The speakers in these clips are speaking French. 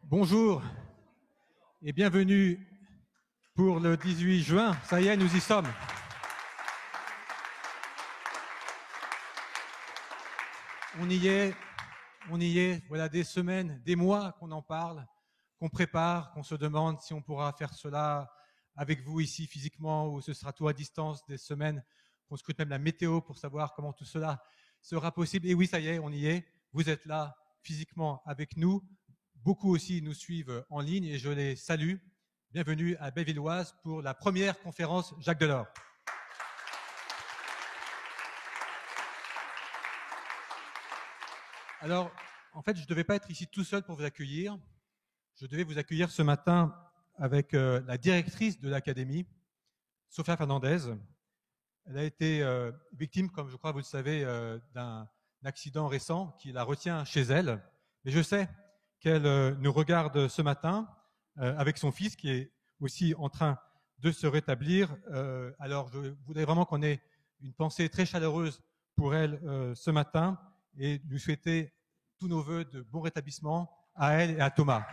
Bonjour et bienvenue pour le 18 juin. Ça y est, nous y sommes. On y est. Voilà des semaines, des mois qu'on en parle, qu'on prépare, qu'on se demande si on pourra faire cela avec vous ici physiquement ou ce sera tout à distance, des semaines qu'on scrute même la météo pour savoir comment tout cela sera possible. Et oui, ça y est, on y est. Vous êtes là physiquement avec nous. Beaucoup aussi nous suivent en ligne et je les salue. Bienvenue à Bellevilloise pour la première conférence Jacques Delors. Alors, en fait, je ne devais pas être ici tout seul pour vous accueillir. Je devais vous accueillir ce matin avec la directrice de l'Académie, Sofia Fernandez. Elle a été victime, comme je crois vous le savez, d'un accident récent qui la retient chez elle. Mais je sais qu'elle nous regarde ce matin avec son fils qui est aussi en train de se rétablir. Alors, je voudrais vraiment qu'on ait une pensée très chaleureuse pour elle ce matin et lui souhaiter tous nos vœux de bon rétablissement à elle et à Thomas.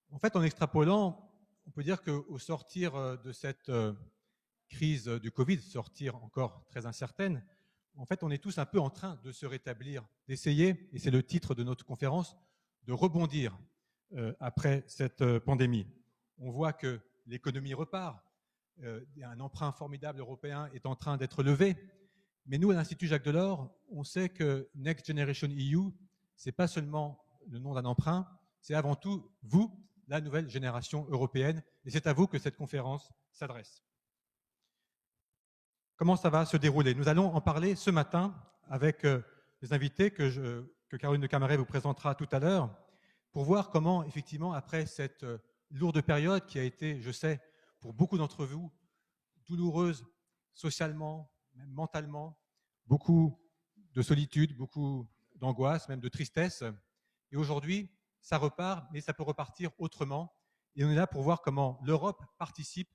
En fait, en extrapolant, on peut dire qu'au sortir de cette crise du Covid, sortir encore très incertaine, en fait, on est tous un peu en train de se rétablir, d'essayer, et c'est le titre de notre conférence, de rebondir après cette pandémie. On voit que l'économie repart, un emprunt formidable européen est en train d'être levé, mais nous, à l'Institut Jacques Delors, on sait que Next Generation EU, c'est pas seulement le nom d'un emprunt, c'est avant tout vous, la nouvelle génération européenne, et c'est à vous que cette conférence s'adresse. Comment ça va se dérouler? Nous allons en parler ce matin avec les invités que Caroline de Camaret vous présentera tout à l'heure, pour voir comment, effectivement, après cette lourde période qui a été, je sais, pour beaucoup d'entre vous, douloureuse socialement, même mentalement, beaucoup de solitude, beaucoup d'angoisse, même de tristesse. Et aujourd'hui, ça repart, mais ça peut repartir autrement. Et on est là pour voir comment l'Europe participe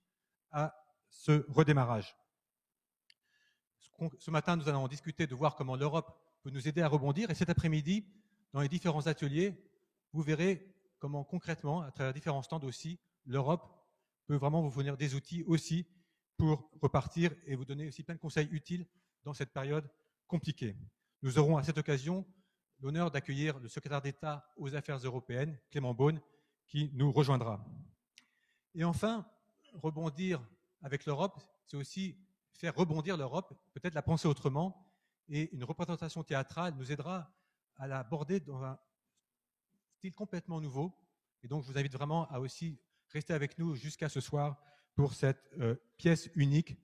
à ce redémarrage. Ce matin, nous allons discuter de voir comment l'Europe peut nous aider à rebondir. Et cet après-midi, dans les différents ateliers, vous verrez comment concrètement, à travers différents stands aussi, l'Europe peut vraiment vous fournir des outils aussi pour repartir et vous donner aussi plein de conseils utiles dans cette période compliquée. Nous aurons à cette occasion l'honneur d'accueillir le secrétaire d'État aux Affaires européennes, Clément Beaune, qui nous rejoindra. Et enfin, rebondir avec l'Europe, c'est aussi faire rebondir l'Europe, peut-être la penser autrement, et une représentation théâtrale nous aidera à l'aborder dans un style complètement nouveau. Et donc, je vous invite vraiment à aussi rester avec nous jusqu'à ce soir pour cette pièce unique,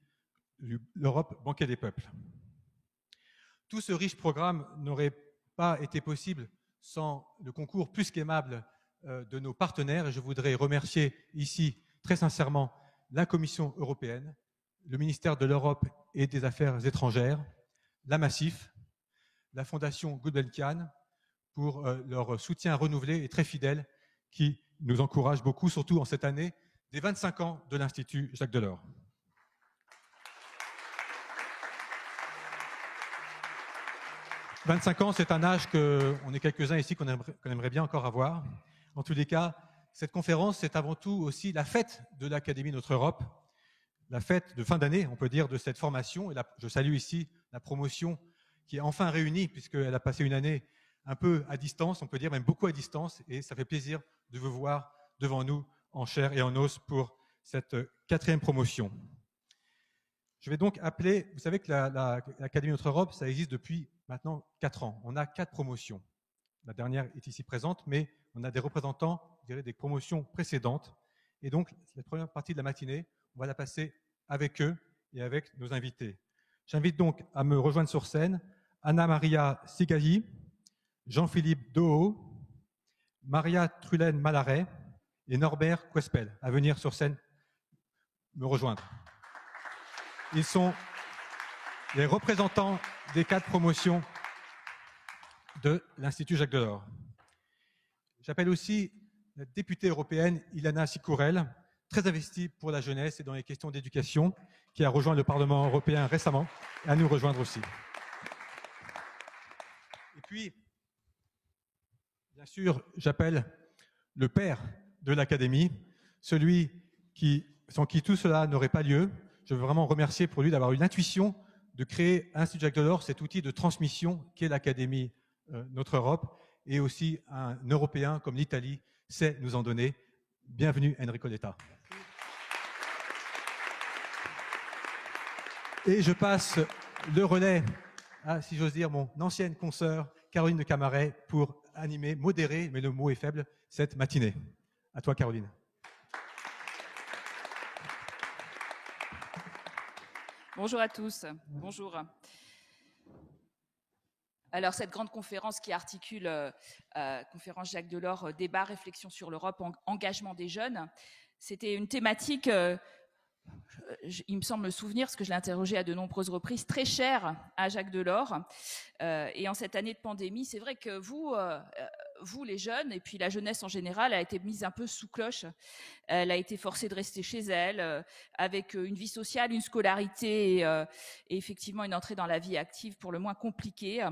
l'Europe banquet des peuples. Tout ce riche programme n'aurait pas été possible sans le concours plus qu'aimable de nos partenaires. Et je voudrais remercier ici très sincèrement la Commission européenne, le ministère de l'Europe et des Affaires étrangères, la Massif, la Fondation Gulbenkian pour leur soutien renouvelé et très fidèle qui nous encourage beaucoup, surtout en cette année des 25 ans de l'Institut Jacques Delors. « 25 ans, c'est un âge qu'on est quelques-uns ici qu'on aimerait bien encore avoir. En tous les cas, cette conférence, c'est avant tout aussi la fête de l'Académie Notre Europe, la fête de fin d'année, on peut dire, de cette formation. Et là, je salue ici la promotion qui est enfin réunie, puisqu'elle a passé une année un peu à distance, on peut dire même beaucoup à distance, et ça fait plaisir de vous voir devant nous en chair et en os pour cette 4e promotion. Je vais donc appeler, vous savez que l'Académie Notre Europe, ça existe depuis maintenant 4 ans. On a 4 promotions. La dernière est ici présente, mais on a des représentants, je dirais, des promotions précédentes. Et donc, la première partie de la matinée, on va la passer avec eux et avec nos invités. J'invite donc à me rejoindre sur scène Anna-Maria Sigayi, Jean-Philippe Doho, Maria Trullen-Malaret et Norbert Quespel à venir sur scène me rejoindre. Ils sont les représentants des 4 promotions de l'Institut Jacques Delors. J'appelle aussi la députée européenne Ilana Sicourel, très investie pour la jeunesse et dans les questions d'éducation, qui a rejoint le Parlement européen récemment, à nous rejoindre aussi. Et puis, bien sûr, j'appelle le père de l'Académie, celui sans qui tout cela n'aurait pas lieu. Je veux vraiment remercier pour lui d'avoir eu l'intuition de créer l'Institut Jacques Delors, cet outil de transmission qu'est l'Académie Notre Europe, et aussi un Européen comme l'Italie sait nous en donner. Bienvenue Enrico Letta. Et je passe le relais à, si j'ose dire, mon ancienne consoeur Caroline de Camaret pour animer, modérer, mais le mot est faible, cette matinée. À toi Caroline. Bonjour à tous. Bonjour. Alors, cette grande conférence qui articule conférence Jacques Delors, débat, réflexion sur l'Europe, engagement des jeunes, c'était une thématique, il me semble me souvenir, parce que je l'ai interrogé à de nombreuses reprises, très chère à Jacques Delors. Et en cette année de pandémie, c'est vrai que vous les jeunes, et puis la jeunesse en général, a été mise un peu sous cloche. Elle a été forcée de rester chez elle, avec une vie sociale, une scolarité et effectivement une entrée dans la vie active pour le moins compliquée.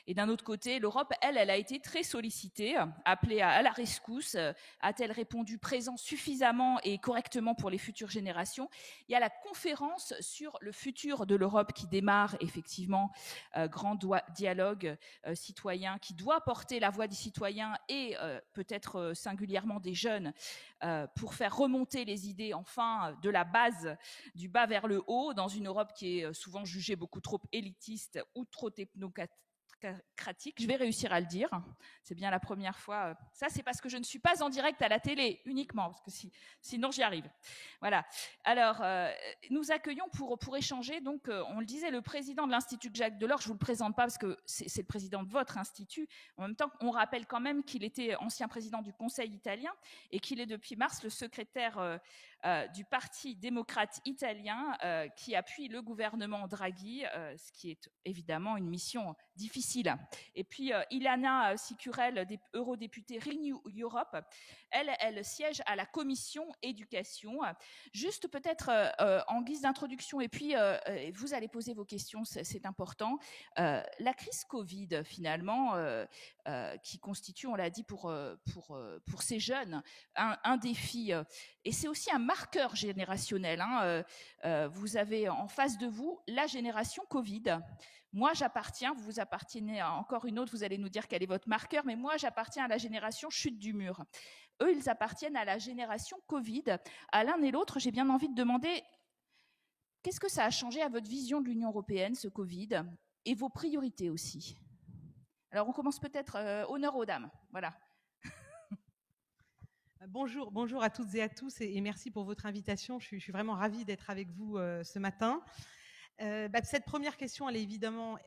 Et d'un autre côté, l'Europe, elle a été très sollicitée, appelée à la rescousse. A-t-elle répondu présent suffisamment et correctement pour les futures générations? Il y a la conférence sur le futur de l'Europe qui démarre effectivement, grand dialogue citoyen qui doit porter la voix des citoyens et peut-être singulièrement des jeunes pour faire remonter les idées enfin de la base, du bas vers le haut, dans une Europe qui est souvent jugée beaucoup trop élitiste ou trop technocratique. Je vais réussir à le dire. C'est bien la première fois. Ça, c'est parce que je ne suis pas en direct à la télé uniquement, parce que sinon j'y arrive. Voilà. Alors, nous accueillons pour échanger. Donc, on le disait, le président de l'Institut Jacques Delors. Je vous le présente pas parce que c'est le président de votre institut. En même temps, on rappelle quand même qu'il était ancien président du Conseil italien et qu'il est depuis mars le secrétaire du Parti démocrate italien qui appuie le gouvernement Draghi, ce qui est évidemment une mission difficile. Et puis Ilana Sicurel, eurodéputée Renew Europe, elle siège à la commission éducation. Juste peut-être en guise d'introduction, et puis vous allez poser vos questions, c'est important. La crise Covid, finalement, qui constitue, on l'a dit, pour ces jeunes, un défi. Et c'est aussi un marqueur générationnel. Vous avez en face de vous la génération Covid. Moi, j'appartiens, vous appartenez à encore une autre, vous allez nous dire quel est votre marqueur, mais moi, j'appartiens à la génération chute du mur. Eux, ils appartiennent à la génération Covid. À l'un et l'autre, j'ai bien envie de demander, qu'est-ce que ça a changé à votre vision de l'Union européenne, ce Covid, et vos priorités aussi? Alors, on commence peut-être honneur aux dames. Voilà. Bonjour à toutes et à tous, et merci pour votre invitation. Je suis vraiment ravie d'être avec vous ce matin. Cette première question, elle est évidemment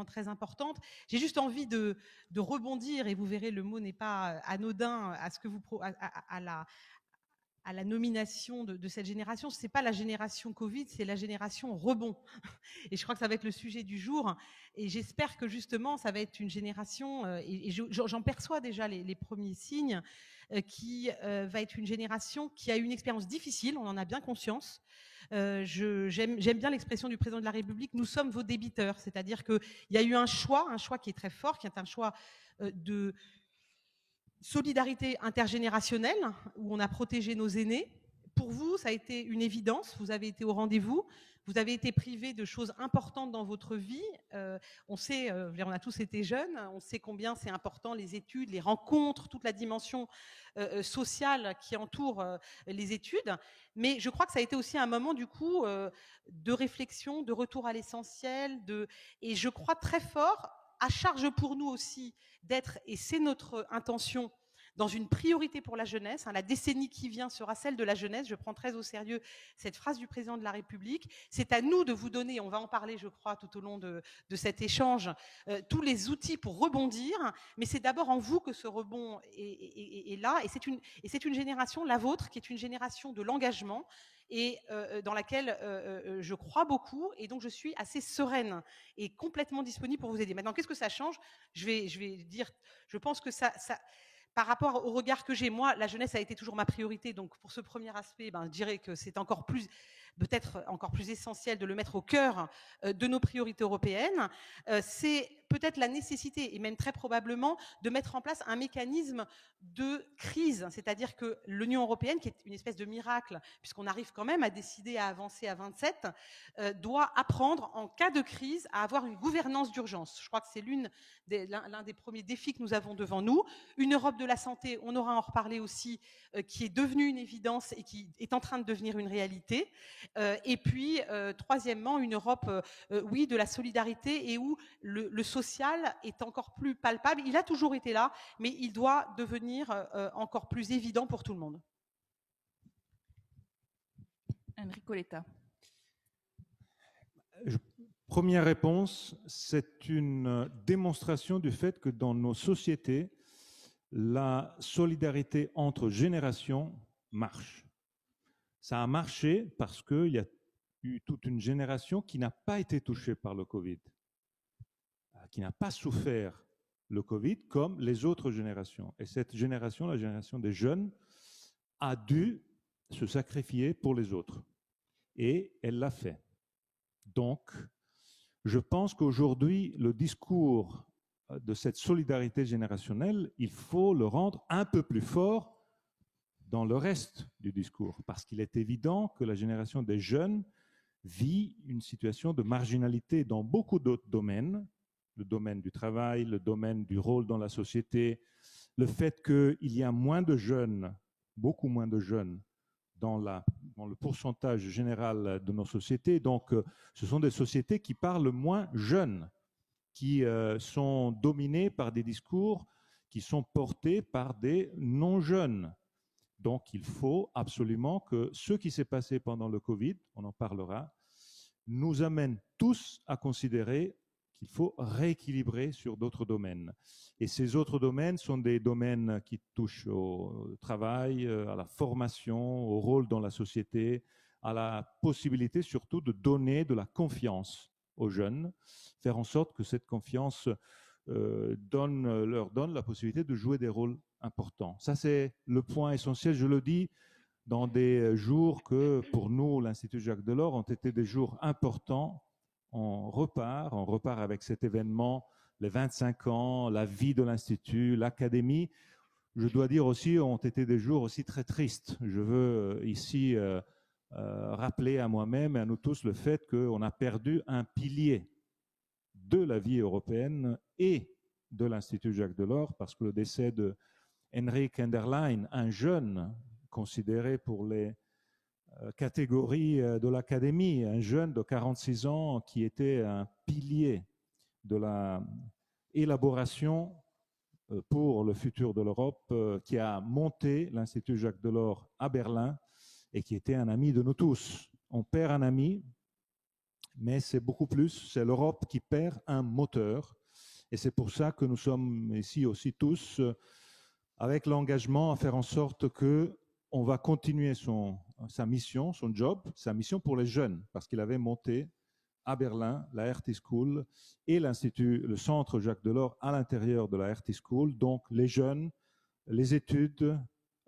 très importante. J'ai juste envie de rebondir, et vous verrez, le mot n'est pas anodin à ce que vous à la nomination de cette génération. C'est pas la génération Covid, c'est la génération rebond. Et je crois que ça va être le sujet du jour. Et j'espère que justement, ça va être une génération, et j'en perçois déjà les premiers signes, qui va être une génération qui a eu une expérience difficile, on en a bien conscience. J'aime bien l'expression du président de la République, nous sommes vos débiteurs, c'est-à-dire qu'il y a eu un choix qui est très fort, qui est un choix de solidarité intergénérationnelle, où on a protégé nos aînés. Pour vous, ça a été une évidence, vous avez été au rendez-vous, vous avez été privé de choses importantes dans votre vie. On sait, on a tous été jeunes, on sait combien c'est important les études, les rencontres, toute la dimension sociale qui entoure les études. Mais je crois que ça a été aussi un moment du coup de réflexion, de retour à l'essentiel, et je crois très fort, à charge pour nous aussi d'être, et c'est notre intention, dans une priorité pour la jeunesse. La décennie qui vient sera celle de la jeunesse. Je prends très au sérieux cette phrase du président de la République. C'est à nous de vous donner, on va en parler, je crois, tout au long de cet échange, tous les outils pour rebondir. Mais c'est d'abord en vous que ce rebond est là. Et c'est une génération, la vôtre, qui est une génération de l'engagement, et dans laquelle je crois beaucoup, et donc je suis assez sereine et complètement disponible pour vous aider. Maintenant, qu'est-ce que ça change ? Je vais dire, je pense que ça par rapport au regard que j'ai, moi, la jeunesse a été toujours ma priorité, donc pour ce premier aspect, je dirais que c'est encore plus peut-être encore plus essentiel de le mettre au cœur de nos priorités européennes, c'est peut-être la nécessité, et même très probablement, de mettre en place un mécanisme de crise. C'est-à-dire que l'Union européenne, qui est une espèce de miracle, puisqu'on arrive quand même à décider à avancer à 27, doit apprendre, en cas de crise, à avoir une gouvernance d'urgence. Je crois que c'est l'un des premiers défis que nous avons devant nous. Une Europe de la santé, on aura à en reparler aussi, qui est devenue une évidence et qui est en train de devenir une réalité. Et puis, troisièmement, une Europe, oui, de la solidarité et où le social est encore plus palpable. Il a toujours été là, mais il doit devenir encore plus évident pour tout le monde. Enrico Letta. Première réponse, c'est une démonstration du fait que dans nos sociétés, la solidarité entre générations marche. Ça a marché parce qu'il y a eu toute une génération qui n'a pas été touchée par le Covid, qui n'a pas souffert le Covid comme les autres générations. Et cette génération, la génération des jeunes, a dû se sacrifier pour les autres. Et elle l'a fait. Donc, je pense qu'aujourd'hui, le discours de cette solidarité générationnelle, il faut le rendre un peu plus fort dans le reste du discours, parce qu'il est évident que la génération des jeunes vit une situation de marginalité dans beaucoup d'autres domaines, le domaine du travail, le domaine du rôle dans la société, le fait qu'il y a moins de jeunes, beaucoup moins de jeunes, dans le pourcentage général de nos sociétés. Donc, ce sont des sociétés qui parlent moins jeunes, qui sont dominées par des discours qui sont portés par des non-jeunes. Donc, il faut absolument que ce qui s'est passé pendant le Covid, on en parlera, nous amène tous à considérer qu'il faut rééquilibrer sur d'autres domaines. Et ces autres domaines sont des domaines qui touchent au travail, à la formation, au rôle dans la société, à la possibilité surtout de donner de la confiance aux jeunes, faire en sorte que cette confiance leur donne la possibilité de jouer des rôles importants. Ça, c'est le point essentiel. Je le dis dans des jours que, pour nous, l'Institut Jacques Delors, ont été des jours importants. On repart avec cet événement, les 25 ans, la vie de l'Institut, l'académie. Je dois dire aussi, ont été des jours aussi très tristes. Je veux ici rappeler à moi-même et à nous tous le fait qu'on a perdu un pilier de la vie européenne et de l'Institut Jacques Delors, parce que le décès de Henrik Enderlein, un jeune considéré pour les catégories de l'académie, un jeune de 46 ans qui était un pilier de l'élaboration pour le futur de l'Europe, qui a monté l'Institut Jacques Delors à Berlin et qui était un ami de nous tous. On perd un ami, mais c'est beaucoup plus, c'est l'Europe qui perd un moteur. Et c'est pour ça que nous sommes ici aussi tous avec l'engagement à faire en sorte qu'on va continuer sa mission, son job, sa mission pour les jeunes, parce qu'il avait monté à Berlin la RT School et l'Institut, le centre Jacques Delors à l'intérieur de la RT School. Donc les jeunes, les études,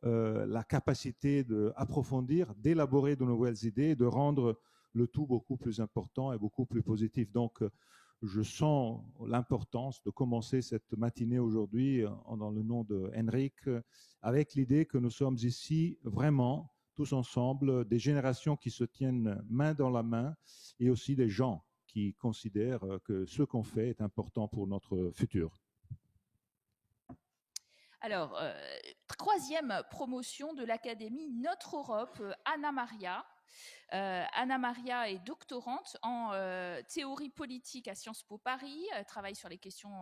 la capacité d'approfondir, d'élaborer de nouvelles idées, de rendre le tout beaucoup plus important et beaucoup plus positif. Donc, je sens l'importance de commencer cette matinée aujourd'hui dans le nom de Henrik, avec l'idée que nous sommes ici vraiment tous ensemble, des générations qui se tiennent main dans la main et aussi des gens qui considèrent que ce qu'on fait est important pour notre futur. Alors, troisième promotion de l'Académie Notre Europe, Anna Maria. Anna Maria est doctorante en théorie politique à Sciences Po Paris. Elle travaille sur les questions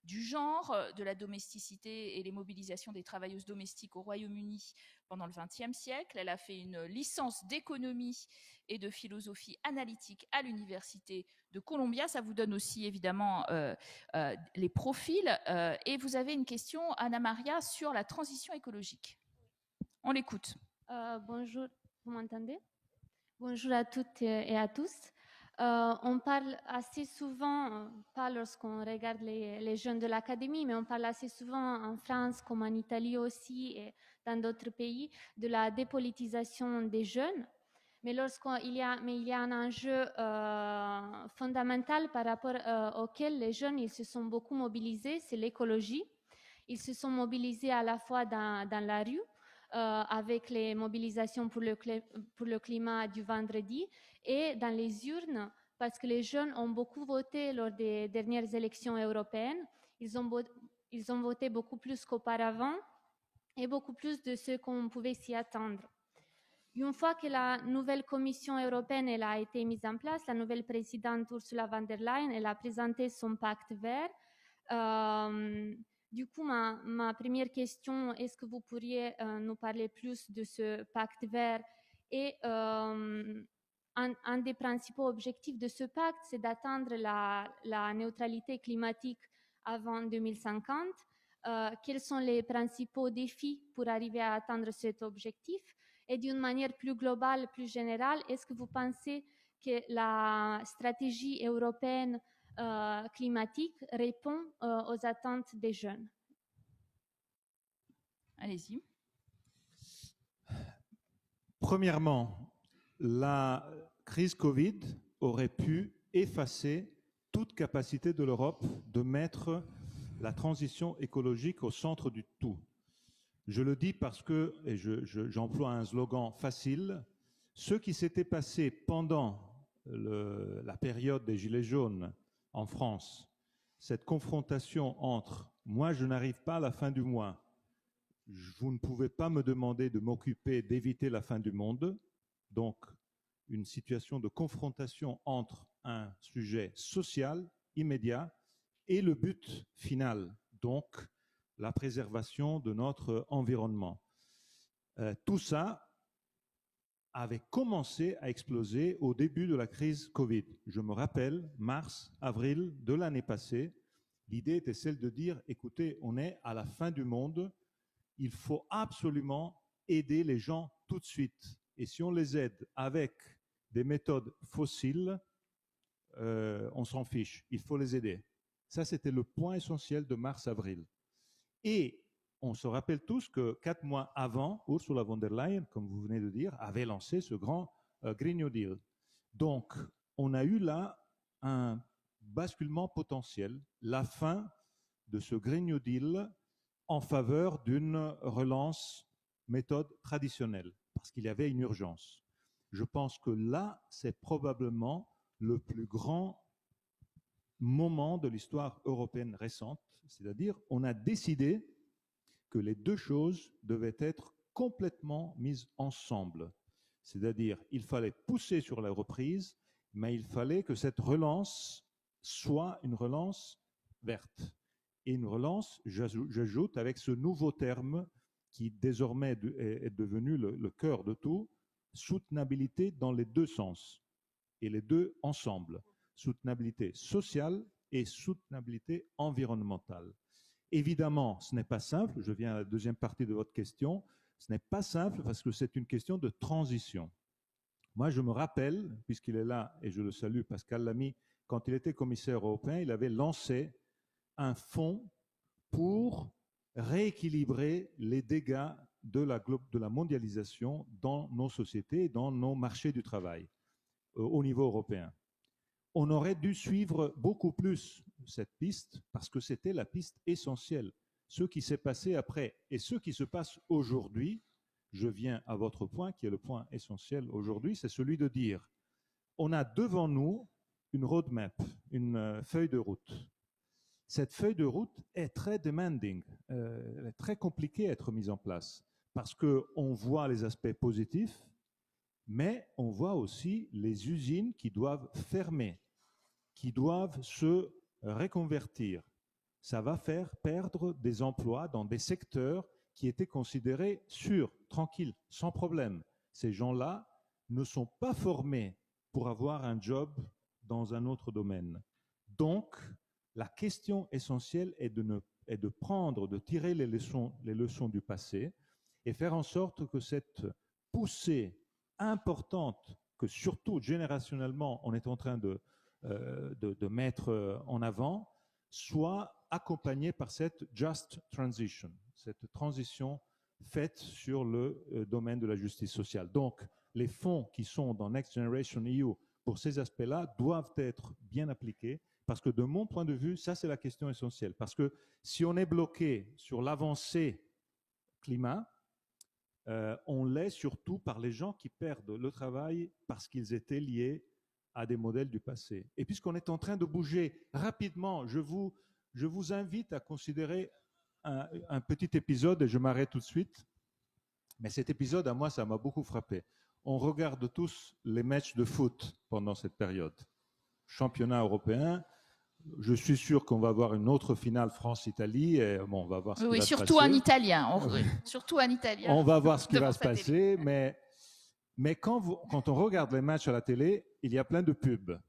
du genre, de la domesticité et les mobilisations des travailleuses domestiques au Royaume-Uni pendant le XXe siècle. Elle a fait une licence d'économie et de philosophie analytique à l'Université de Columbia. Ça vous donne aussi évidemment les profils. Et vous avez une question, Anna Maria, sur la transition écologique. On l'écoute. Bonjour, vous m'entendez ? Bonjour à toutes et à tous. On parle assez souvent, pas lorsqu'on regarde les jeunes de l'académie, mais on parle assez souvent en France, comme en Italie aussi, et dans d'autres pays, de la dépolitisation des jeunes. Mais il y a un enjeu fondamental par rapport auquel les jeunes ils se sont beaucoup mobilisés, c'est l'écologie. Ils se sont mobilisés à la fois dans la rue, avec les mobilisations pour le climat du vendredi, et dans les urnes, parce que les jeunes ont beaucoup voté lors des dernières élections européennes. Ils ont voté beaucoup plus qu'auparavant et beaucoup plus de ce qu'on pouvait s'y attendre. Une fois que la nouvelle Commission européenne elle a été mise en place, la nouvelle présidente Ursula von der Leyen elle a présenté son pacte vert. Du coup, ma première question, est-ce que vous pourriez nous parler plus de ce pacte vert? Et un des principaux objectifs de ce pacte, c'est d'atteindre la neutralité climatique avant 2050. Quels sont les principaux défis pour arriver à atteindre cet objectif? Et d'une manière plus globale, plus générale, est-ce que vous pensez que la stratégie européenne climatique répond aux attentes des jeunes? Allez-y. Premièrement, la crise Covid aurait pu effacer toute capacité de l'Europe de mettre la transition écologique au centre du tout. Je le dis parce que, et j'emploie un slogan facile, ce qui s'était passé pendant la période des Gilets jaunes en France, cette confrontation entre « moi je n'arrive pas à la fin du mois », vous ne pouvez pas me demander de m'occuper d'éviter la fin du monde, donc une situation de confrontation entre un sujet social immédiat et le but final, donc la préservation de notre environnement. Tout ça avait commencé à exploser au début de la crise Covid. Je me rappelle, mars, avril de l'année passée, l'idée était celle de dire, écoutez, on est à la fin du monde, il faut absolument aider les gens tout de suite. Et si on les aide avec des méthodes fossiles, on s'en fiche, il faut les aider. Ça, c'était le point essentiel de mars-avril. Et on se rappelle tous que 4 mois avant, Ursula von der Leyen, comme vous venez de dire, avait lancé ce grand Green New Deal. Donc, on a eu là un basculement potentiel, la fin de ce Green New Deal en faveur d'une relance méthode traditionnelle, parce qu'il y avait une urgence. Je pense que là, c'est probablement le plus grand moment de l'histoire européenne récente, c'est-à-dire on a décidé que les deux choses devaient être complètement mises ensemble. C'est-à-dire il fallait pousser sur la reprise, mais il fallait que cette relance soit une relance verte. Et une relance, j'ajoute, avec ce nouveau terme qui désormais est devenu le cœur de tout, soutenabilité dans les deux sens, et les deux ensemble, soutenabilité sociale et soutenabilité environnementale. Évidemment, ce n'est pas simple, je viens à la deuxième partie de votre question, ce n'est pas simple parce que c'est une question de transition. Moi, je me rappelle, puisqu'il est là, et je le salue, Pascal Lamy, quand il était commissaire européen, il avait lancé un fonds pour rééquilibrer les dégâts de la mondialisation dans nos sociétés, dans nos marchés du travail, au niveau européen. On aurait dû suivre beaucoup plus cette piste parce que c'était la piste essentielle. Ce qui s'est passé après et ce qui se passe aujourd'hui, je viens à votre point qui est le point essentiel aujourd'hui, c'est celui de dire on a devant nous une roadmap, une feuille de route. Cette feuille de route est très demanding, elle est très compliquée à être mise en place parce qu'on voit les aspects positifs, mais on voit aussi les usines qui doivent fermer, qui doivent se reconvertir. Ça va faire perdre des emplois dans des secteurs qui étaient considérés sûrs, tranquilles, sans problème. Ces gens-là ne sont pas formés pour avoir un job dans un autre domaine. Donc, la question essentielle est de prendre, de tirer les leçons du passé et faire en sorte que cette poussée importante que surtout générationnellement on est en train de mettre en avant soit accompagnée par cette just transition, cette transition faites sur le domaine de la justice sociale. Donc, les fonds qui sont dans Next Generation EU pour ces aspects-là doivent être bien appliqués, parce que de mon point de vue, ça c'est la question essentielle. Parce que si on est bloqué sur l'avancée climat, on l'est surtout par les gens qui perdent le travail parce qu'ils étaient liés à des modèles du passé. Et puisqu'on est en train de bouger rapidement, je vous invite à considérer un petit épisode, et je m'arrête tout de suite. Mais cet épisode, à moi, ça m'a beaucoup frappé. On regarde tous les matchs de foot pendant cette période. Championnat européen, je suis sûr qu'on va avoir une autre finale France-Italie. Et bon, on va voir ce qui va se passer. Surtout en italien. Surtout en italien. On va voir ce qui va se passer, mais quand on regarde les matchs à la télé, il y a plein de pubs.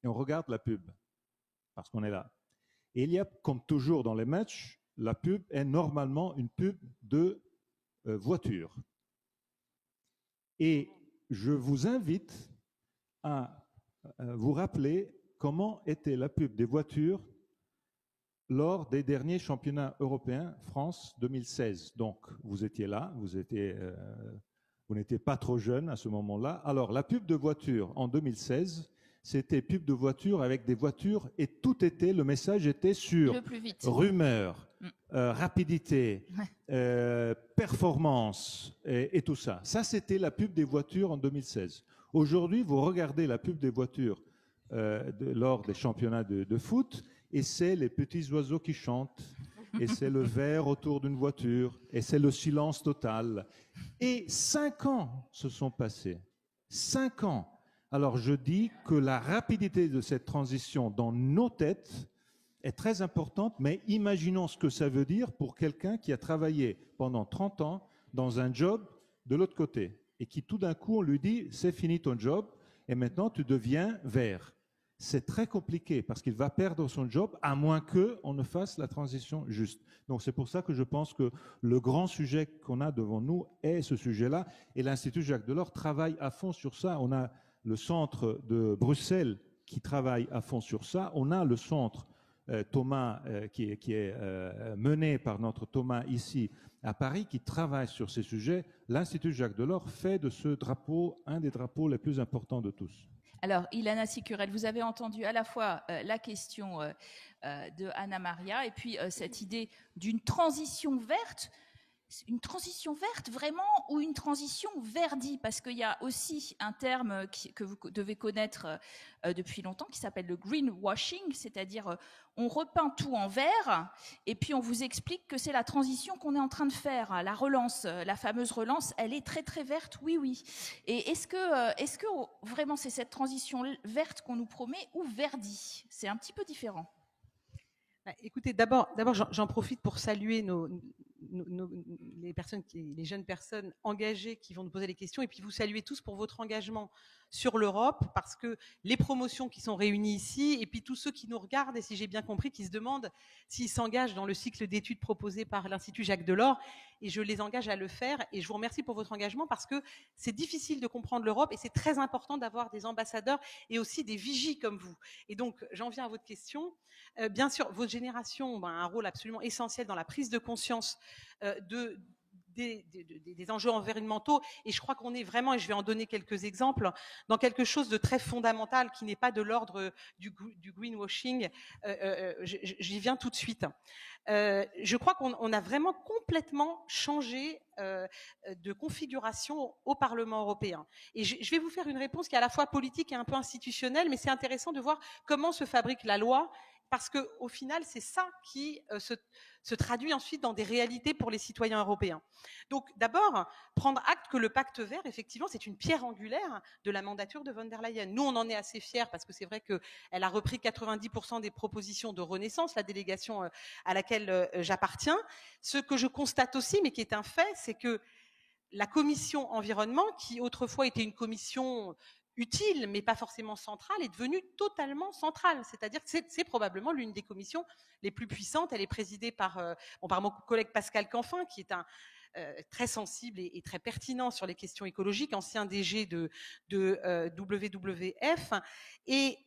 Et on regarde la pub, parce qu'on est là. Et il y a, comme toujours dans les matchs, la pub est normalement une pub de voiture. Et je vous invite à vous rappeler comment était la pub des voitures lors des derniers championnats européens France 2016. Donc, vous étiez là, vous n'étiez pas trop jeune à ce moment-là. Alors, la pub de voiture en 2016, c'était pub de voiture avec des voitures et le message était sur le plus vite. Rumeur, rapidité, performance et tout ça. Ça, c'était la pub des voitures en 2016. Aujourd'hui, vous regardez la pub des voitures lors des championnats de foot et c'est les petits oiseaux qui chantent et c'est le verre autour d'une voiture et c'est le silence total. Et 5 ans se sont passés. 5 ans. Alors, je dis que la rapidité de cette transition dans nos têtes est très importante, mais imaginons ce que ça veut dire pour quelqu'un qui a travaillé pendant 30 ans dans un job de l'autre côté et qui tout d'un coup, on lui dit « c'est fini ton job et maintenant tu deviens vert ». C'est très compliqué parce qu'il va perdre son job à moins qu'on ne fasse la transition juste. Donc c'est pour ça que je pense que le grand sujet qu'on a devant nous est ce sujet-là et l'Institut Jacques Delors travaille à fond sur ça. On a le centre de Bruxelles qui travaille à fond sur ça. On a le centre Thomas qui est mené par notre Thomas ici à Paris qui travaille sur ces sujets. L'Institut Jacques Delors fait de ce drapeau un des drapeaux les plus importants de tous. Alors, Ilana Sicurel, vous avez entendu à la fois la question de Anna Maria et puis cette idée d'une transition verte. Une transition verte vraiment ou une transition verdie? Parce qu'il y a aussi un terme que vous devez connaître depuis longtemps qui s'appelle le greenwashing, c'est-à-dire on repeint tout en vert et puis on vous explique que c'est la transition qu'on est en train de faire, la relance, la fameuse relance, elle est très très verte, oui. Et est-ce que vraiment c'est cette transition verte qu'on nous promet ou verdie? C'est un petit peu différent. Écoutez, d'abord, j'en profite pour saluer les jeunes personnes engagées qui vont nous poser les questions et puis vous saluer tous pour votre engagement sur l'Europe parce que les promotions qui sont réunies ici et puis tous ceux qui nous regardent et si j'ai bien compris qui se demandent s'ils s'engagent dans le cycle d'études proposé par l'Institut Jacques Delors et je les engage à le faire et je vous remercie pour votre engagement parce que c'est difficile de comprendre l'Europe et c'est très important d'avoir des ambassadeurs et aussi des vigies comme vous. Et donc j'en viens à votre question. Bien sûr, votre génération a un rôle absolument essentiel dans la prise de conscience des enjeux environnementaux et je crois qu'on est vraiment, et je vais en donner quelques exemples, dans quelque chose de très fondamental qui n'est pas de l'ordre du greenwashing. J'y viens tout de suite. Je crois qu'on a vraiment complètement changé de configuration au Parlement européen. Et je vais vous faire une réponse qui est à la fois politique et un peu institutionnelle, mais c'est intéressant de voir comment se fabrique la loi parce qu'au final, c'est ça qui se traduit ensuite dans des réalités pour les citoyens européens. Donc d'abord, prendre acte que le pacte vert, effectivement, c'est une pierre angulaire de la mandature de von der Leyen. Nous, on en est assez fiers parce que c'est vrai qu'elle a repris 90% des propositions de Renaissance, la délégation à laquelle j'appartiens. Ce que je constate aussi, mais qui est un fait, c'est que la commission environnement, qui autrefois était une commission utile, mais pas forcément centrale, est devenue totalement centrale. C'est-à-dire que c'est probablement l'une des commissions les plus puissantes. Elle est présidée par mon collègue Pascal Canfin, qui est très sensible et très pertinent sur les questions écologiques, ancien DG de WWF. Et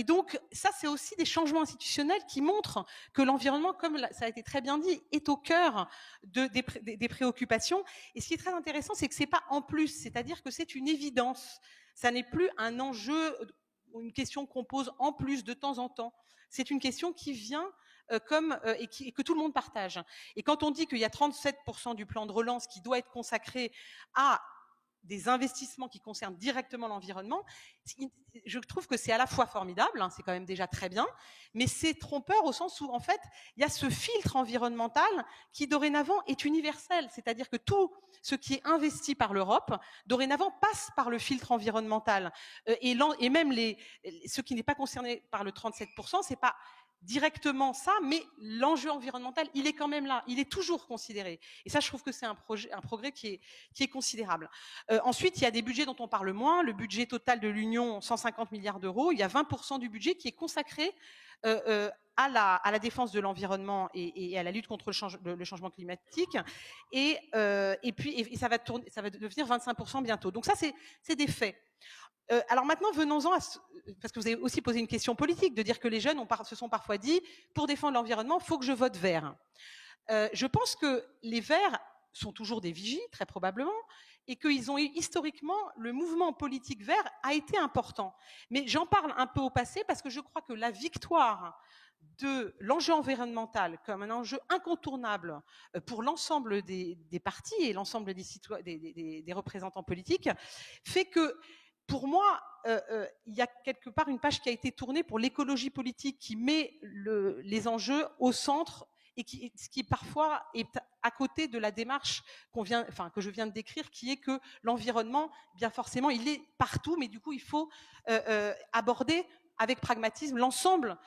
donc, ça, c'est aussi des changements institutionnels qui montrent que l'environnement, comme ça a été très bien dit, est au cœur des préoccupations. Et ce qui est très intéressant, c'est que c'est pas en plus, c'est-à-dire que c'est une évidence. Ça n'est plus un enjeu ou une question qu'on pose en plus de temps en temps. C'est une question qui vient et que tout le monde partage. Et quand on dit qu'il y a 37% du plan de relance qui doit être consacré à des investissements qui concernent directement l'environnement, je trouve que c'est à la fois formidable, c'est quand même déjà très bien, mais c'est trompeur au sens où, en fait, il y a ce filtre environnemental qui, dorénavant, est universel. C'est-à-dire que tout ce qui est investi par l'Europe, dorénavant, passe par le filtre environnemental. Et même ce qui n'est pas concerné par le 37%, c'est pas directement ça, mais l'enjeu environnemental, il est quand même là, il est toujours considéré. Et ça, je trouve que c'est un progrès qui est considérable. Ensuite, il y a des budgets dont on parle moins. Le budget total de l'Union, 150 milliards d'euros. Il y a 20% du budget qui est consacré à la défense de l'environnement et à la lutte contre le changement climatique. Et ça va devenir 25% bientôt. Donc ça, c'est des faits. Alors maintenant, venons-en parce que vous avez aussi posé une question politique, de dire que les jeunes se sont parfois dit, pour défendre l'environnement, il faut que je vote vert. Je pense que les verts sont toujours des vigies, très probablement, et qu'ils ont eu historiquement, le mouvement politique vert a été important. Mais j'en parle un peu au passé parce que je crois que la victoire de l'enjeu environnemental comme un enjeu incontournable pour l'ensemble des partis et l'ensemble des représentants politiques fait que, pour moi, il y a quelque part une page qui a été tournée pour l'écologie politique qui met les enjeux au centre et ce qui parfois est à côté de la démarche que je viens de décrire, qui est que l'environnement, bien forcément, il est partout, mais du coup, il faut aborder avec pragmatisme l'ensemble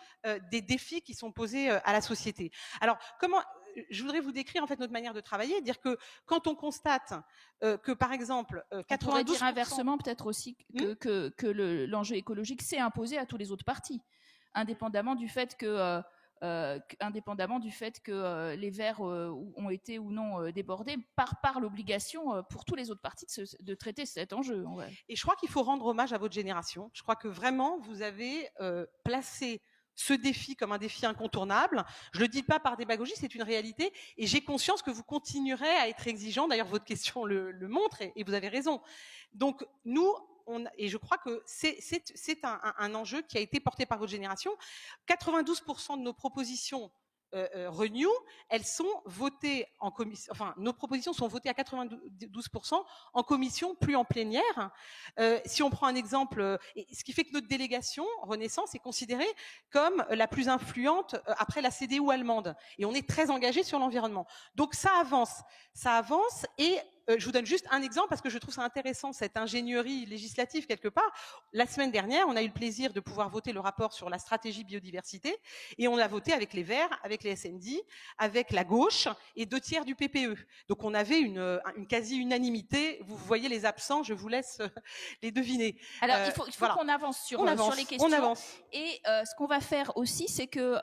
des défis qui sont posés à la société. Alors, je voudrais vous décrire en fait notre manière de travailler, dire que quand on constate que par exemple 92%... On pourrait dire inversement peut-être aussi que l'enjeu écologique s'est imposé à tous les autres partis, indépendamment du fait que les Verts ont été ou non débordés par l'obligation pour tous les autres partis de traiter cet enjeu. Ouais. Et je crois qu'il faut rendre hommage à votre génération. Je crois que vraiment vous avez placé ce défi comme un défi incontournable. Je ne le dis pas par démagogie, c'est une réalité. Et j'ai conscience que vous continuerez à être exigeant. D'ailleurs, votre question le montre et vous avez raison. Donc, et je crois que c'est un enjeu qui a été porté par votre génération. 92% de nos propositions Renew, elles sont votées en commission, enfin, nos propositions sont votées à 92% en commission, plus en plénière. Si on prend un exemple, ce qui fait que notre délégation Renaissance est considérée comme la plus influente après la CDU allemande. Et on est très engagé sur l'environnement. Donc ça avance et je vous donne juste un exemple parce que je trouve ça intéressant, cette ingénierie législative quelque part. La semaine dernière, on a eu le plaisir de pouvoir voter le rapport sur la stratégie biodiversité et on l'a voté avec les Verts, avec les SND, avec la gauche et 2/3 du PPE. Donc on avait une quasi-unanimité. Vous voyez les absents, je vous laisse les deviner. Alors il faut voilà. Qu'on avance sur les questions. On avance. Et ce qu'on va faire aussi, c'est que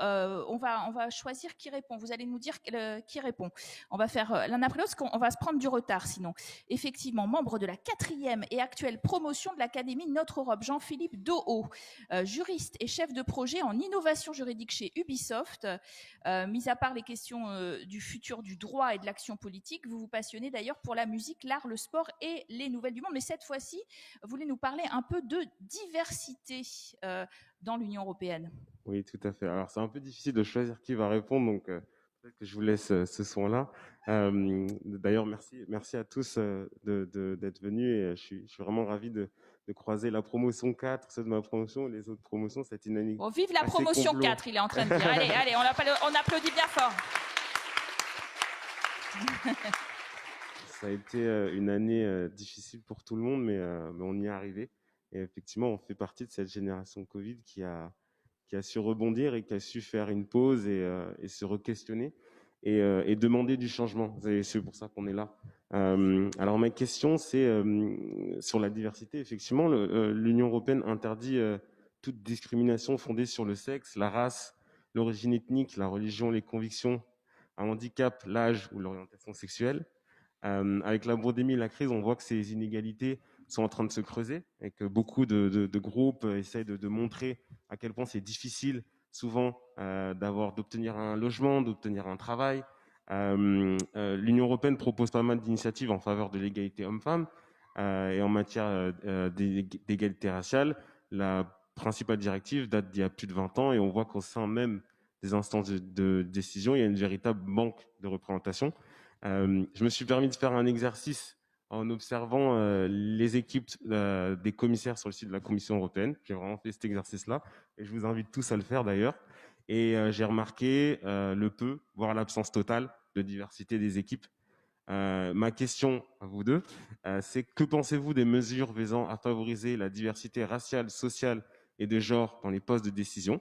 on va choisir qui répond. Vous allez nous dire qui répond. On va faire l'un après l'autre, parce qu'on va se prendre du retard sinon. Effectivement, membre de la 4e et actuelle promotion de l'Académie Notre Europe, Jean-Philippe Dohaut, juriste et chef de projet en innovation juridique chez Ubisoft. Mis à part les questions du futur du droit et de l'action politique, vous vous passionnez d'ailleurs pour la musique, l'art, le sport et les nouvelles du monde. Mais cette fois-ci, vous voulez nous parler un peu de diversité dans l'Union européenne. Oui, tout à fait. Alors, c'est un peu difficile de choisir qui va répondre, donc peut-être que je vous laisse ce soin-là. D'ailleurs, merci à tous d'être venus et je suis vraiment ravi de croiser la promotion 4, ceux de ma promotion et les autres promotions. C'est une année. Bon, vive la promotion 4, il est en train de dire. Allez, on applaudit bien fort. Ça a été une année difficile pour tout le monde, mais on y est arrivé. Et effectivement, on fait partie de cette génération Covid qui a su rebondir et qui a su faire une pause et se re-questionner et demander du changement. C'est pour ça qu'on est là. Alors ma question, c'est sur la diversité. Effectivement, l'Union européenne interdit toute discrimination fondée sur le sexe, la race, l'origine ethnique, la religion, les convictions, un handicap, l'âge ou l'orientation sexuelle. Avec la pandémie et la crise, on voit que ces inégalités sont en train de se creuser et que beaucoup de groupes essayent de montrer à quel point c'est difficile souvent d'obtenir un logement, d'obtenir un travail. L'Union européenne propose pas mal d'initiatives en faveur de l'égalité homme-femme et en matière d'égalité raciale. La principale directive date d'il y a plus de 20 ans et on voit qu'au sein même des instances de décision, il y a une véritable manque de représentation. Je me suis permis de faire un exercice en observant les équipes des commissaires sur le site de la Commission européenne. J'ai vraiment fait cet exercice-là et je vous invite tous à le faire d'ailleurs. Et j'ai remarqué le peu, voire l'absence totale de diversité des équipes. Ma question à vous deux, c'est que pensez-vous des mesures visant à favoriser la diversité raciale, sociale et de genre dans les postes de décision?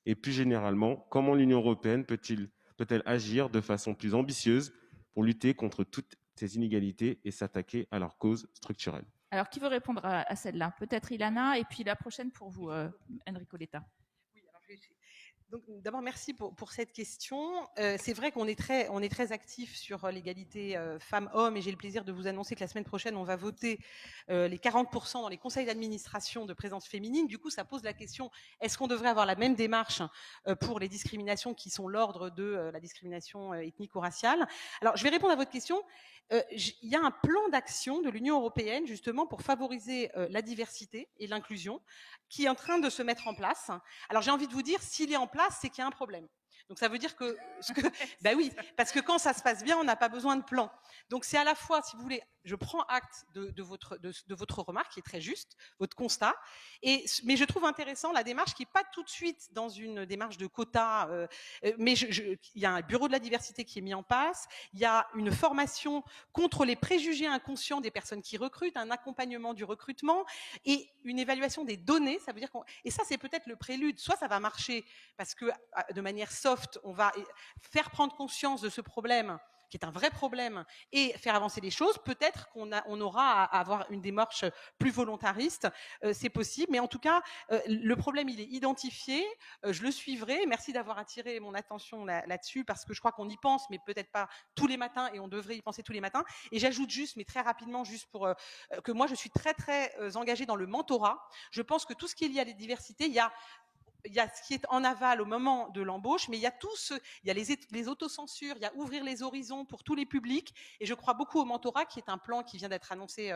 Et plus généralement, comment l'Union européenne peut-elle agir de façon plus ambitieuse pour lutter contre toutes ces inégalités et s'attaquer à leurs causes structurelles? Alors, qui veut répondre à celle-là? Peut-être Ilana, et puis la prochaine pour vous, Enrico Letta. Oui, alors donc, d'abord, merci pour cette question. C'est vrai qu'on est très actif sur l'égalité femmes-hommes et j'ai le plaisir de vous annoncer que la semaine prochaine, on va voter les 40% dans les conseils d'administration de présence féminine. Du coup, ça pose la question, est-ce qu'on devrait avoir la même démarche pour les discriminations qui sont l'ordre de la discrimination ethnique ou raciale? Alors, je vais répondre à votre question. Il y a un plan d'action de l'Union européenne justement pour favoriser la diversité et l'inclusion qui est en train de se mettre en place. Alors j'ai envie de vous dire, s'il est en place, c'est qu'il y a un problème. Donc ça veut dire que, ben oui, parce que quand ça se passe bien, on n'a pas besoin de plan. Donc c'est à la fois, si vous voulez, je prends acte de votre remarque qui est très juste, votre constat, mais je trouve intéressant la démarche qui n'est pas tout de suite dans une démarche de quota, mais il y a un bureau de la diversité qui est mis en place, il y a une formation contre les préjugés inconscients des personnes qui recrutent, un accompagnement du recrutement et une évaluation des données. Ça veut dire et ça c'est peut-être le prélude, soit ça va marcher parce que de manière soft, on va faire prendre conscience de ce problème qui est un vrai problème, et faire avancer les choses. Peut-être qu'on aura à avoir une démarche plus volontariste, c'est possible, mais en tout cas, le problème, il est identifié, je le suivrai. Merci d'avoir attiré mon attention là-dessus, parce que je crois qu'on y pense, mais peut-être pas tous les matins, et on devrait y penser tous les matins. Et j'ajoute juste, mais très rapidement, juste pour que moi, je suis très, très engagée dans le mentorat. Je pense que tout ce qui est lié à la diversité, il y a ce qui est en aval au moment de l'embauche, mais il y a il y a les autocensures, il y a ouvrir les horizons pour tous les publics, et je crois beaucoup au mentorat, qui est un plan qui vient d'être annoncé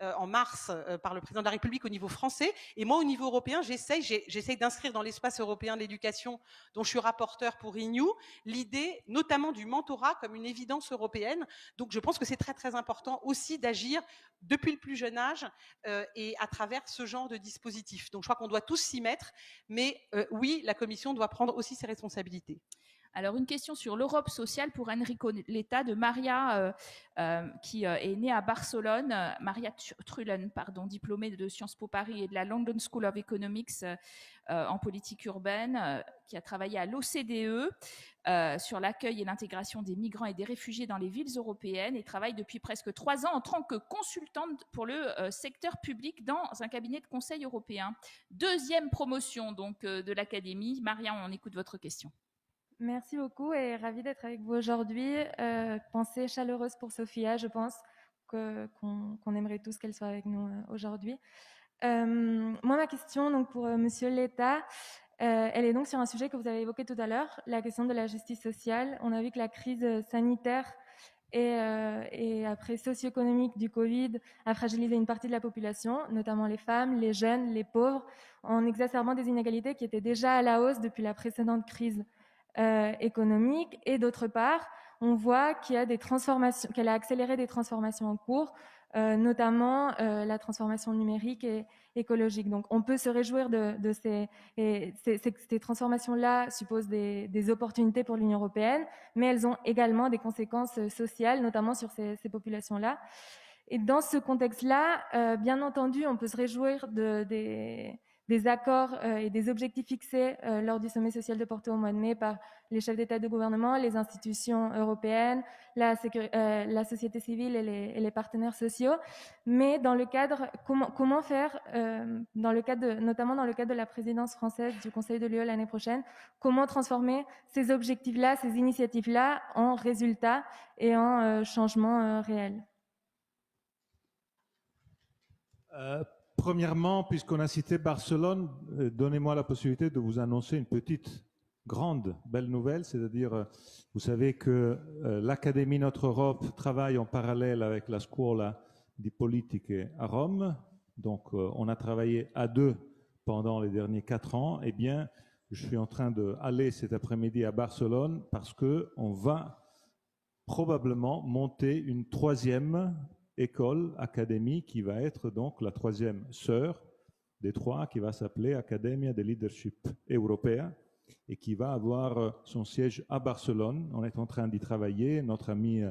en mars par le président de la République au niveau français, et moi au niveau européen, j'essaye d'inscrire dans l'espace européen de l'éducation, dont je suis rapporteur pour Renew, l'idée notamment du mentorat comme une évidence européenne. Donc je pense que c'est très très important aussi d'agir depuis le plus jeune âge et à travers ce genre de dispositif. Donc je crois qu'on doit tous s'y mettre, mais oui, la Commission doit prendre aussi ses responsabilités. Alors, une question sur l'Europe sociale pour Enrico Letta de Maria, qui est née à Barcelone, Maria Trullen, diplômée de Sciences Po Paris et de la London School of Economics en politique urbaine, qui a travaillé à l'OCDE sur l'accueil et l'intégration des migrants et des réfugiés dans les villes européennes et travaille depuis presque 3 ans en tant que consultante pour le secteur public dans un cabinet de conseil européen. Deuxième promotion donc de l'Académie. Maria, on écoute votre question. Merci beaucoup et ravie d'être avec vous aujourd'hui. Pensée chaleureuse pour Sophia, je pense qu'on aimerait tous qu'elle soit avec nous aujourd'hui. Moi, ma question donc pour Monsieur Letta, elle est donc sur un sujet que vous avez évoqué tout à l'heure, la question de la justice sociale. On a vu que la crise sanitaire et après socio-économique du Covid a fragilisé une partie de la population, notamment les femmes, les jeunes, les pauvres, en exacerbant des inégalités qui étaient déjà à la hausse depuis la précédente crise économique. Et d'autre part, on voit qu'il y a des transformations, qu'elle a accéléré des transformations en cours, notamment la transformation numérique et écologique. Donc, on peut se réjouir de ces transformations-là supposent des opportunités pour l'Union européenne, mais elles ont également des conséquences sociales, notamment sur ces populations-là. Et dans ce contexte-là, bien entendu, on peut se réjouir des des accords et des objectifs fixés lors du sommet social de Porto au mois de mai par les chefs d'État et de gouvernement, les institutions européennes, la société civile et les partenaires sociaux. Mais dans le cadre, comment faire, notamment dans le cadre de la présidence française du Conseil de l'UE l'année prochaine, comment transformer ces objectifs-là, ces initiatives-là en résultats et en changements réels? Premièrement, puisqu'on a cité Barcelone, donnez-moi la possibilité de vous annoncer une petite, grande, belle nouvelle, c'est-à-dire, vous savez que l'Académie Notre Europe travaille en parallèle avec la Scuola di Politiche à Rome, donc on a travaillé à deux pendant les derniers 4 ans. Eh bien, je suis en train d'aller cet après-midi à Barcelone parce qu'on va probablement monter une 3e école, académie, qui va être donc la 3e sœur des 3, qui va s'appeler Academia de Leadership Europea et qui va avoir son siège à Barcelone. On est en train d'y travailler. Notre amie,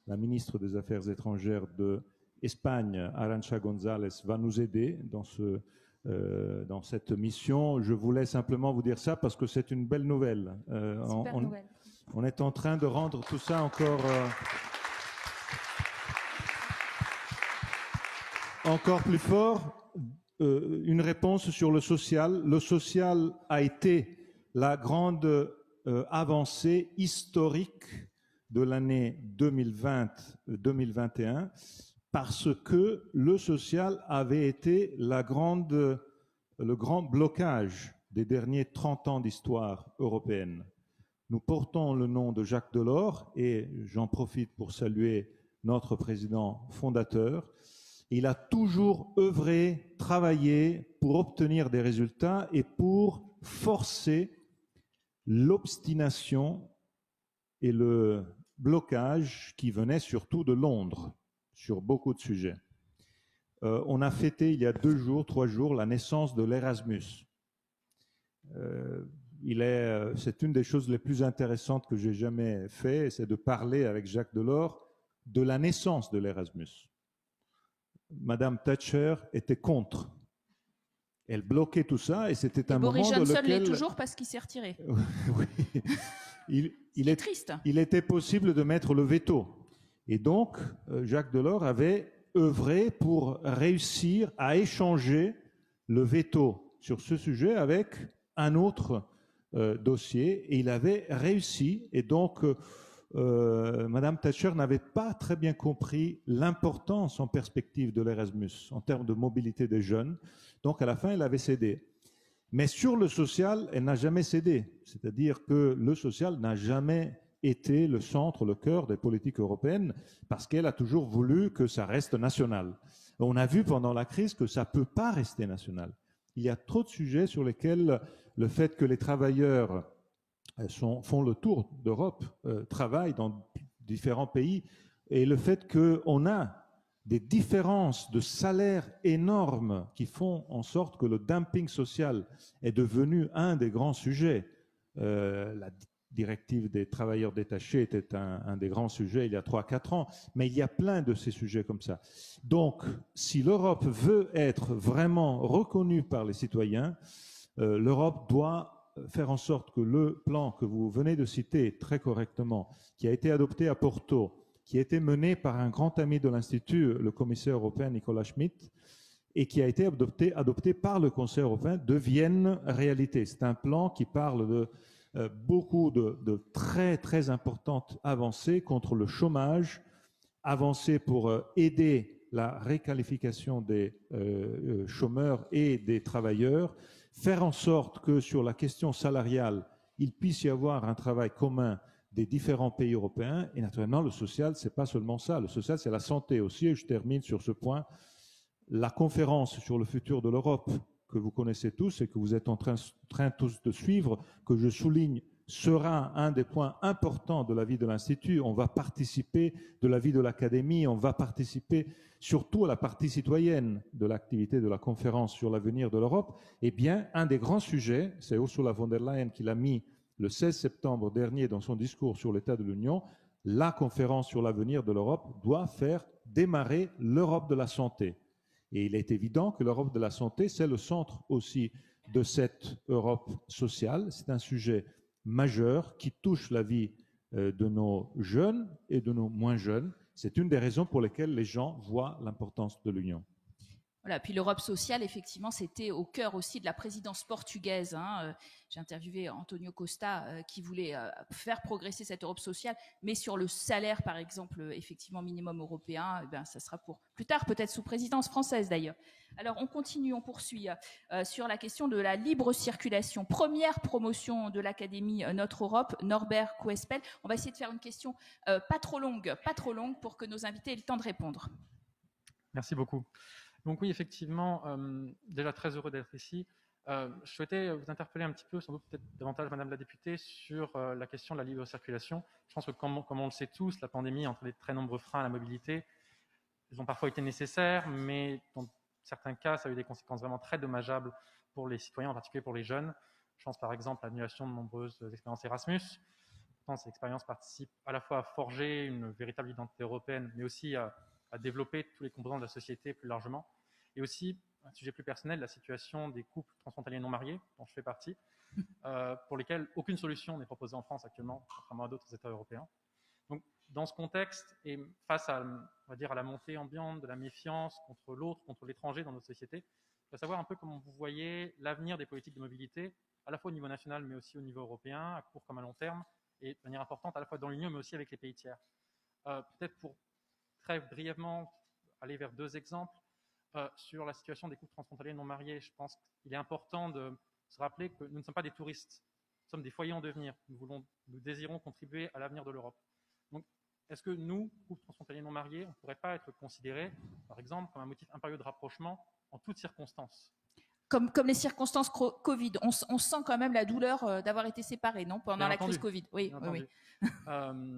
la ministre des Affaires étrangères d'Espagne, Arantxa González, va nous aider dans cette mission. Je voulais simplement vous dire ça parce que c'est une belle nouvelle. Nouvelle. On est en train de rendre tout ça encore plus fort. Une réponse sur le social. Le social a été la grande avancée historique de l'année 2020-2021 parce que le social avait été le grand blocage des derniers 30 ans d'histoire européenne. Nous portons le nom de Jacques Delors et j'en profite pour saluer notre président fondateur. Il a toujours œuvré, travaillé pour obtenir des résultats et pour forcer l'obstination et le blocage qui venaient surtout de Londres sur beaucoup de sujets. On a fêté il y a 3 jours, la naissance de l'Erasmus. C'est une des choses les plus intéressantes que j'ai jamais fait, c'est de parler avec Jacques Delors de la naissance de l'Erasmus. Madame Thatcher était contre. Elle bloquait tout ça et c'était un Boris moment Johnson dans lequel... l'est toujours parce qu'il s'est retiré. Oui. C'est triste. Il était possible de mettre le veto. Et donc, Jacques Delors avait œuvré pour réussir à échanger le veto sur ce sujet avec un autre dossier. Et il avait réussi. Et donc, Madame Thatcher n'avait pas très bien compris l'importance en perspective de l'Erasmus en termes de mobilité des jeunes. Donc, à la fin, elle avait cédé. Mais sur le social, elle n'a jamais cédé. C'est-à-dire que le social n'a jamais été le centre, le cœur des politiques européennes parce qu'elle a toujours voulu que ça reste national. On a vu pendant la crise que ça ne peut pas rester national. Il y a trop de sujets sur lesquels le fait que les travailleurs font le tour d'Europe, travaillent dans différents pays, et le fait qu'on a des différences de salaires énormes qui font en sorte que le dumping social est devenu un des grands sujets. La directive des travailleurs détachés était un des grands sujets il y a 3-4 ans, mais il y a plein de ces sujets comme ça. Donc, si l'Europe veut être vraiment reconnue par les citoyens, l'Europe doit faire en sorte que le plan que vous venez de citer très correctement, qui a été adopté à Porto, qui a été mené par un grand ami de l'Institut, le commissaire européen Nicolas Schmit, et qui a été adopté par le Conseil européen, devienne réalité. C'est un plan qui parle de beaucoup de très, très importantes avancées contre le chômage, avancées pour aider la réqualification des chômeurs et des travailleurs, faire en sorte que sur la question salariale, il puisse y avoir un travail commun des différents pays européens. Et naturellement, le social, ce n'est pas seulement ça. Le social, c'est la santé aussi. Et je termine sur ce point. La conférence sur le futur de l'Europe, que vous connaissez tous et que vous êtes en train tous de suivre, que je souligne, sera un des points importants de la vie de l'Institut. On va participer de la vie de l'Académie, on va participer surtout à la partie citoyenne de l'activité de la conférence sur l'avenir de l'Europe. Eh bien, un des grands sujets, c'est Ursula von der Leyen qui l'a mis le 16 septembre dernier dans son discours sur l'état de l'Union. La conférence sur l'avenir de l'Europe doit faire démarrer l'Europe de la santé. Et il est évident que l'Europe de la santé, c'est le centre aussi de cette Europe sociale. C'est un sujet majeur qui touche la vie de nos jeunes et de nos moins jeunes. C'est une des raisons pour lesquelles les gens voient l'importance de l'Union. Voilà, puis l'Europe sociale, effectivement, c'était au cœur aussi de la présidence portugaise. J'ai interviewé Antonio Costa qui voulait faire progresser cette Europe sociale, mais sur le salaire, par exemple, effectivement, minimum européen, ça sera pour plus tard, peut-être sous présidence française d'ailleurs. Alors, on continue, on poursuit sur la question de la libre circulation. Première promotion de l'Académie Notre Europe, Norbert Couespel. On va essayer de faire une question pas trop longue pour que nos invités aient le temps de répondre. Merci beaucoup. Donc oui, effectivement, déjà très heureux d'être ici. Je souhaitais vous interpeller un petit peu, sans doute peut-être davantage Madame la députée, sur la question de la libre circulation. Je pense que comme on le sait tous, la pandémie a entraîné de très nombreux freins à la mobilité. Ils ont parfois été nécessaires, mais dans certains cas, ça a eu des conséquences vraiment très dommageables pour les citoyens, en particulier pour les jeunes. Je pense par exemple à l'annulation de nombreuses expériences Erasmus. Pourtant, ces expériences participent à la fois à forger une véritable identité européenne, mais aussi à développer tous les composants de la société plus largement. Et aussi, un sujet plus personnel, la situation des couples transfrontaliers non mariés, dont je fais partie, pour lesquels aucune solution n'est proposée en France actuellement, contrairement à d'autres États européens. Donc, dans ce contexte, et face à, on va dire, à la montée ambiante de la méfiance contre l'autre, contre l'étranger dans notre société, je voudrais savoir un peu comment vous voyez l'avenir des politiques de mobilité, à la fois au niveau national, mais aussi au niveau européen, à court comme à long terme, et de manière importante, à la fois dans l'Union, mais aussi avec les pays tiers. Peut-être pour très brièvement aller vers deux exemples sur la situation des couples transfrontaliers non mariés. Je pense qu'il est important de se rappeler que nous ne sommes pas des touristes, nous sommes des foyers en devenir. Nous désirons contribuer à l'avenir de l'Europe. Donc, est-ce que nous, couples transfrontaliers non mariés, on ne pourrait pas être considérés, par exemple, comme un motif impérieux de rapprochement en toutes circonstances? Comme les circonstances Covid, on sent quand même la douleur d'avoir été séparés, non, pendant la crise Covid. Oui, oui.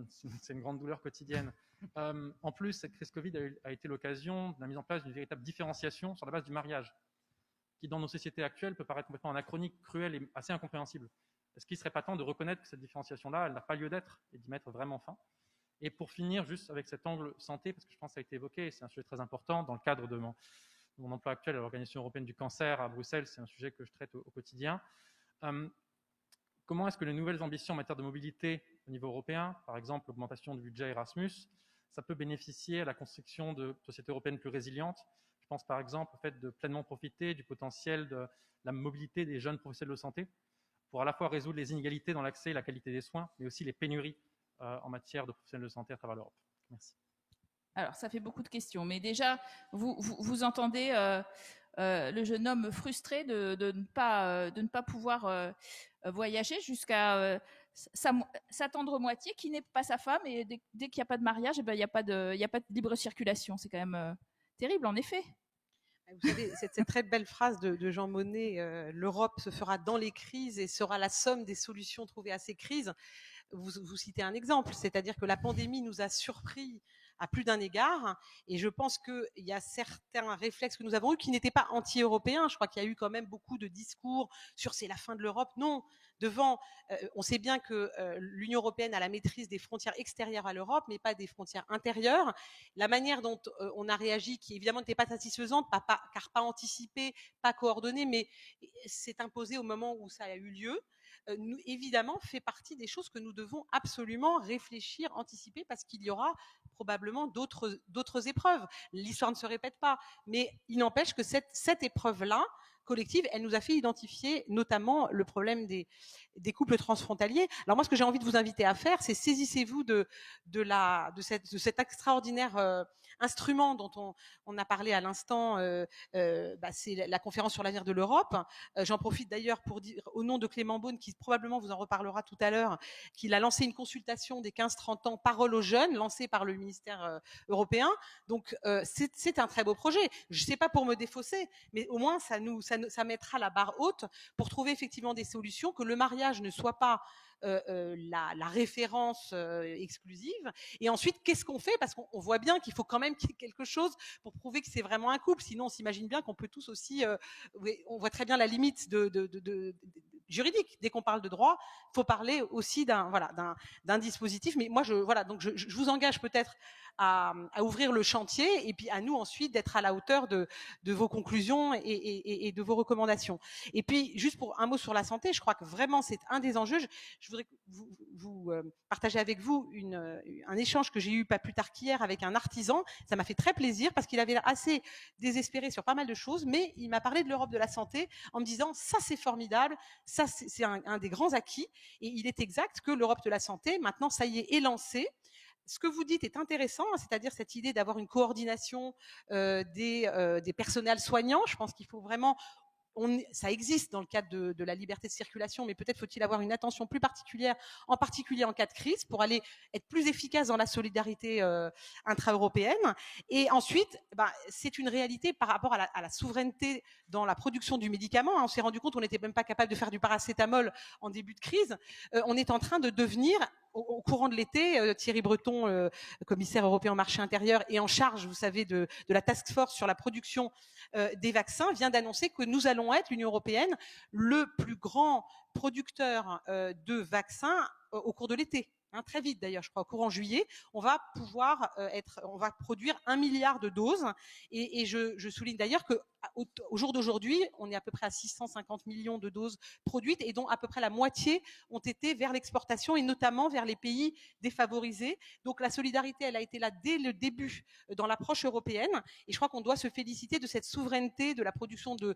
C'est une grande douleur quotidienne. En plus, cette crise Covid a été l'occasion de la mise en place d'une véritable différenciation sur la base du mariage, qui dans nos sociétés actuelles peut paraître complètement anachronique, cruelle et assez incompréhensible. Est-ce qu'il ne serait pas temps de reconnaître que cette différenciation-là, elle n'a pas lieu d'être et d'y mettre vraiment fin? Et pour finir, juste avec cet angle santé, parce que je pense que ça a été évoqué, c'est un sujet très important dans le cadre de mon emploi actuel à l'Organisation européenne du cancer à Bruxelles, c'est un sujet que je traite au quotidien. Comment est-ce que les nouvelles ambitions en matière de mobilité au niveau européen, par exemple l'augmentation du budget Erasmus, ça peut bénéficier à la construction de sociétés européennes plus résilientes? Je pense par exemple au fait de pleinement profiter du potentiel de la mobilité des jeunes professionnels de santé pour à la fois résoudre les inégalités dans l'accès et la qualité des soins, mais aussi les pénuries en matière de professionnels de santé à travers l'Europe. Merci. Alors, ça fait beaucoup de questions, mais déjà, vous entendez le jeune homme frustré de ne pas pouvoir voyager jusqu'à sa tendre moitié, qui n'est pas sa femme, et dès qu'il n'y a pas de mariage, il n'y a pas de libre circulation. C'est quand même terrible, en effet. Vous savez, cette très belle phrase de Jean Monnet, l'Europe se fera dans les crises et sera la somme des solutions trouvées à ces crises. Vous citez un exemple, c'est-à-dire que la pandémie nous a surpris à plus d'un égard, et je pense qu'il y a certains réflexes que nous avons eus qui n'étaient pas anti-européens. Je crois qu'il y a eu quand même beaucoup de discours sur c'est la fin de l'Europe. Non, on sait bien que l'Union européenne a la maîtrise des frontières extérieures à l'Europe, mais pas des frontières intérieures. La manière dont on a réagi, qui évidemment n'était pas satisfaisante, car pas anticipée, pas coordonnée, mais s'est imposée au moment où ça a eu lieu, évidemment fait partie des choses que nous devons absolument réfléchir, anticiper, parce qu'il y aura probablement d'autres épreuves. L'histoire ne se répète pas, mais il n'empêche que cette épreuve-là, collective, elle nous a fait identifier notamment le problème des couples transfrontaliers. Alors moi, ce que j'ai envie de vous inviter à faire, c'est saisissez-vous de cet extraordinaire instrument dont on a parlé à l'instant, c'est la conférence sur l'avenir de l'Europe. J'en profite d'ailleurs pour dire au nom de Clément Beaune, qui probablement vous en reparlera tout à l'heure, qu'il a lancé une consultation des 15-30 ans, Parole aux jeunes, lancée par le ministère européen. Donc c'est un très beau projet. Je ne sais pas pour me défausser, mais au moins ça mettra la barre haute pour trouver effectivement des solutions, que le mariage ne soit pas la référence exclusive. Et ensuite, qu'est-ce qu'on fait? Parce qu'on voit bien qu'il faut quand même quelque chose pour prouver que c'est vraiment un couple. Sinon, on s'imagine bien qu'on peut tous aussi... on voit très bien la limite juridique. Dès qu'on parle de droit, il faut parler aussi d'un dispositif. Mais moi, donc je vous engage peut-être à ouvrir le chantier et puis à nous ensuite d'être à la hauteur de vos conclusions et de vos recommandations. Et puis, juste pour un mot sur la santé, je crois que vraiment c'est un des enjeux. Je voudrais vous partager avec vous un échange que j'ai eu pas plus tard qu'hier avec un artisan. Ça m'a fait très plaisir parce qu'il avait l'air assez désespéré sur pas mal de choses, mais il m'a parlé de l'Europe de la santé en me disant ça c'est formidable, ça c'est un des grands acquis. Et il est exact que l'Europe de la santé, maintenant, ça y est lancée. Ce que vous dites est intéressant, c'est-à-dire cette idée d'avoir une coordination des personnels soignants. Je pense qu'il faut vraiment... ça existe dans le cadre de la liberté de circulation, mais peut-être faut-il avoir une attention plus particulière, en particulier en cas de crise, pour aller être plus efficace dans la solidarité intra-européenne. Et ensuite, c'est une réalité par rapport à la souveraineté dans la production du médicament. On s'est rendu compte qu'on n'était même pas capable de faire du paracétamol en début de crise. On est en train de devenir... Au courant de l'été, Thierry Breton, commissaire européen au marché intérieur et en charge, vous savez, de la task force sur la production des vaccins, vient d'annoncer que nous allons être, l'Union européenne, le plus grand producteur de vaccins au cours de l'été. Très vite d'ailleurs, je crois, au courant juillet, on va pouvoir on va produire 1 milliard de doses. Et je souligne d'ailleurs que au jour d'aujourd'hui, on est à peu près à 650 millions de doses produites et dont à peu près la moitié ont été vers l'exportation et notamment vers les pays défavorisés. Donc la solidarité, elle a été là dès le début dans l'approche européenne. Et je crois qu'on doit se féliciter de cette souveraineté de la production de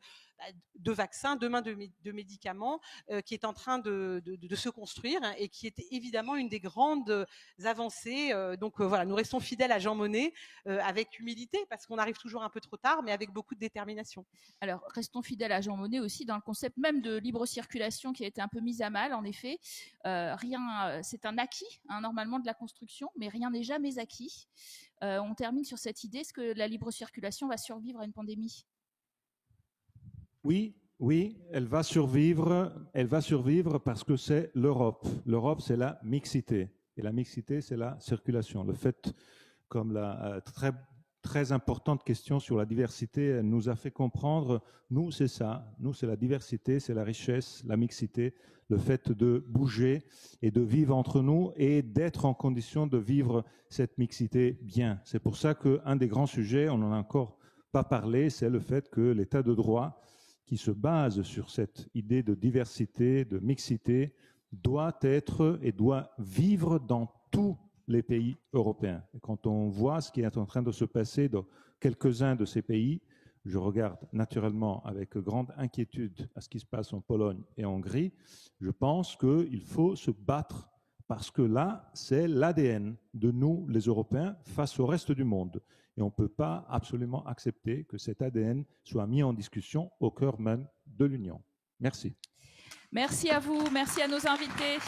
vaccins, demain de médicaments, qui est en train de se construire et qui est évidemment une des grandes avancées. Donc voilà, nous restons fidèles à Jean Monnet avec humilité parce qu'on arrive toujours un peu trop tard, mais avec beaucoup de détermination. Alors, restons fidèles à Jean Monnet aussi dans le concept même de libre circulation qui a été un peu mis à mal, en effet. C'est un acquis, normalement, de la construction, mais rien n'est jamais acquis. On termine sur cette idée, est-ce que la libre circulation va survivre à une pandémie ? Oui, elle va survivre parce que c'est l'Europe. L'Europe, c'est la mixité. Et la mixité, c'est la circulation. Le fait, comme la très importante question sur la diversité nous a fait comprendre, nous, c'est ça. Nous, c'est la diversité, c'est la richesse, la mixité, le fait de bouger et de vivre entre nous et d'être en condition de vivre cette mixité bien. C'est pour ça qu'un des grands sujets, on n'en a encore pas parlé, c'est le fait que l'état de droit qui se base sur cette idée de diversité, de mixité, doit être et doit vivre dans tous les pays européens. Et quand on voit ce qui est en train de se passer dans quelques-uns de ces pays, je regarde naturellement avec grande inquiétude à ce qui se passe en Pologne et en Hongrie, je pense qu'il faut se battre parce que là, c'est l'ADN de nous, les Européens, face au reste du monde. Et on ne peut pas absolument accepter que cet ADN soit mis en discussion au cœur même de l'Union. Merci. Merci à vous, merci à nos invités.